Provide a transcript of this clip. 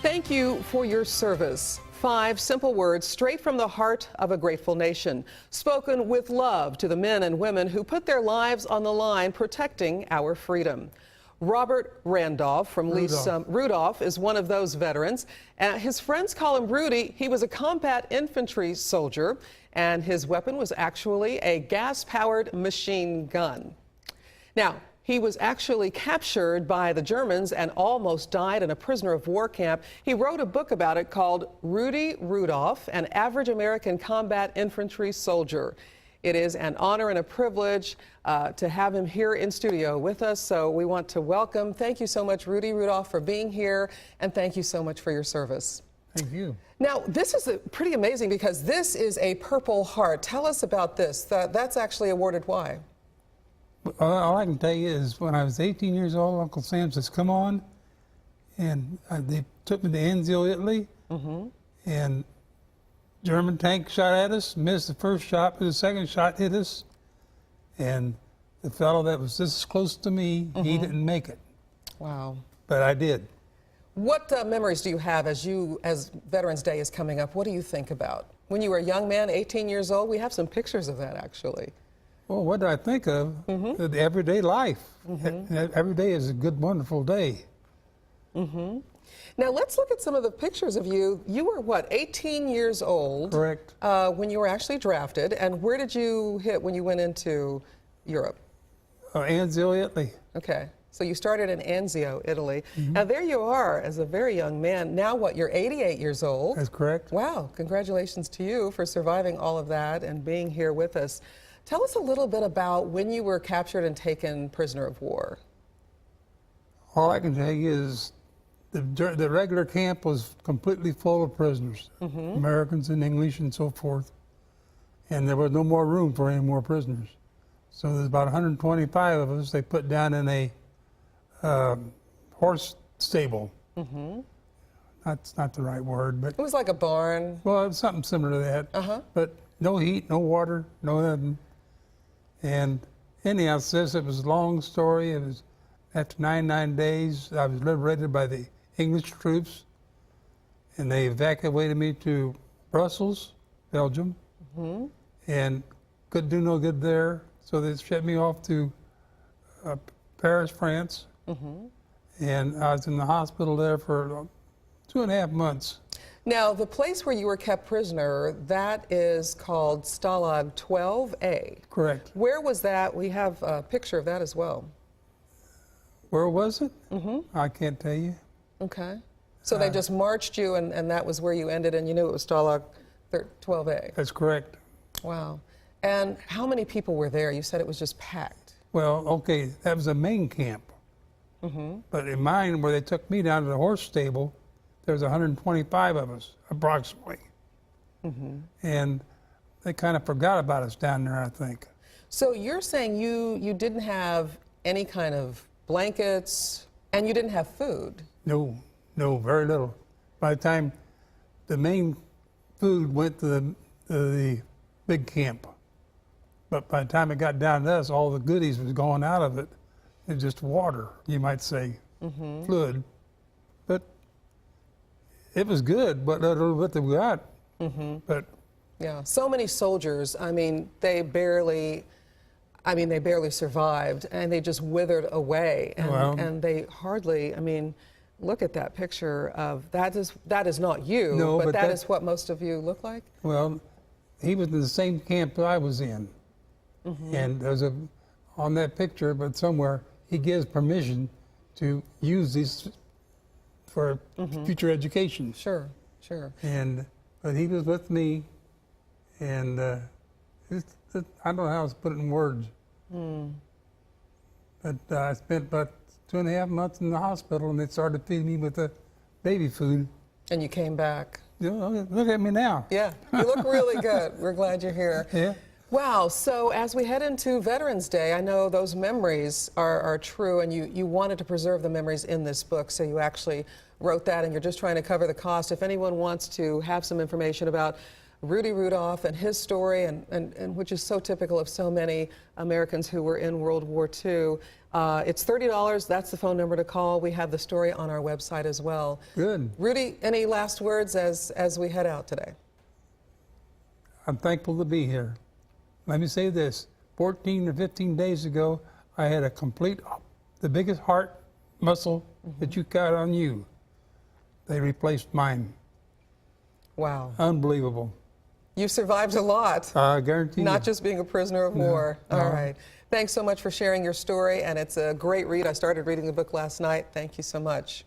Thank you for your service. 5 simple words straight from the heart of a grateful nation, spoken with love to the men and women who put their lives on the line protecting our freedom. Robert Randolph from Rudolph is one of those veterans. His friends call him Rudy. He was a combat infantry soldier, and his weapon was actually a gas-powered machine gun. Now, he was actually captured by the Germans and almost died in a prisoner of war camp. He wrote a book about it called Rudy Rudolph, an average American combat infantry soldier. It is an honor and a privilege to have him here in studio with us, so we want to welcome. Thank you so much, Rudy Rudolph, for being here, and thank you so much for your service. Thank you. Now, this is pretty amazing because this is a Purple Heart. Tell us about this. That's actually awarded why? All I can tell you is when I was 18 years old, Uncle Sam says, come on, and they took me to Anzio, Italy, and German tank shot at us, missed the first shot, but the second shot hit us, and the fellow that was this close to me, he didn't make it. Wow. But I did. What memories do you have as Veterans Day is coming up? What do you think about? When you were a young man, 18 years old, we have some pictures of that, actually. Well, what do I think of? The everyday life. Every day is a good, wonderful day. Now, let's look at some of the pictures of you. You were, what, 18 years old? Correct. When you were actually drafted. And where did you hit when you went into Europe? Anzio, Italy. Okay. So you started in Anzio, Italy. Now, there you are as a very young man. Now, what, you're 88 years old? That's correct. Wow. Congratulations to you for surviving all of that and being here with us. Tell us a little bit about when you were captured and taken prisoner of war. All I can tell you is the regular camp was completely full of prisoners, Americans and English and so forth, and there was no more room for any more prisoners. So there's about 125 of us they put down in a horse stable. That's not the right word, but... It was like a barn. Well, it's something similar to that. But no heat, no water, no nothing. And anyhow, since it was a long story, it was after 99 days, I was liberated by the English troops, and they evacuated me to Brussels, Belgium, and couldn't do no good there, so they shipped me off to Paris, France, and I was in the hospital there for 2.5 months. Now, the place where you were kept prisoner, that is called Stalag 12A. Correct. Where was that? We have a picture of that as well. Where was it? I can't tell you. Okay. So they just marched you, and that was where you ended, and you knew it was Stalag 12A. That's correct. Wow. And how many people were there? You said it was just packed. Well, okay, that was a main camp. But in mine, where they took me down to the horse stable, there was 125 of us, approximately. And they kind of forgot about us down there, I think. So you're saying you didn't have any kind of blankets, and you didn't have food? No, very little. By the time the main food went to the big camp, but by the time it got down to us, all the goodies was going out of it. It was just water, you might say, fluid. But it was good, but a little bit that we got. But yeah, so many soldiers. I mean, they barely survived, and they just withered away, and they hardly. I mean, look at that picture of that is not you, no, but that is what most of you look like. Well, he was in the same camp I was in, and there's on that picture, but somewhere he gives permission to use these for future education. Sure. But he was with me, and I don't know how to put it in words. But I spent about 2.5 months in the hospital, and they started feeding me with the baby food. And you came back. You know, look at me now. Yeah, you look really good. We're glad you're here. Yeah. Wow, so as we head into Veterans Day, I know those memories are true, and you wanted to preserve the memories in this book, so you actually wrote that, and you're just trying to cover the cost. If anyone wants to have some information about Rudy Rudolph and his story, and which is so typical of so many Americans who were in World War II. It's $30. That's the phone number to call. We have the story on our website as well. Good. Rudy, any last words as we head out today? I'm thankful to be here. Let me say this. 14 or 15 days ago, I had the biggest heart muscle that you got on you. They replaced mine. Wow. Unbelievable. You survived a lot. I guarantee you. Not just being a prisoner of war. All right. Thanks so much for sharing your story, and it's a great read. I started reading the book last night. Thank you so much.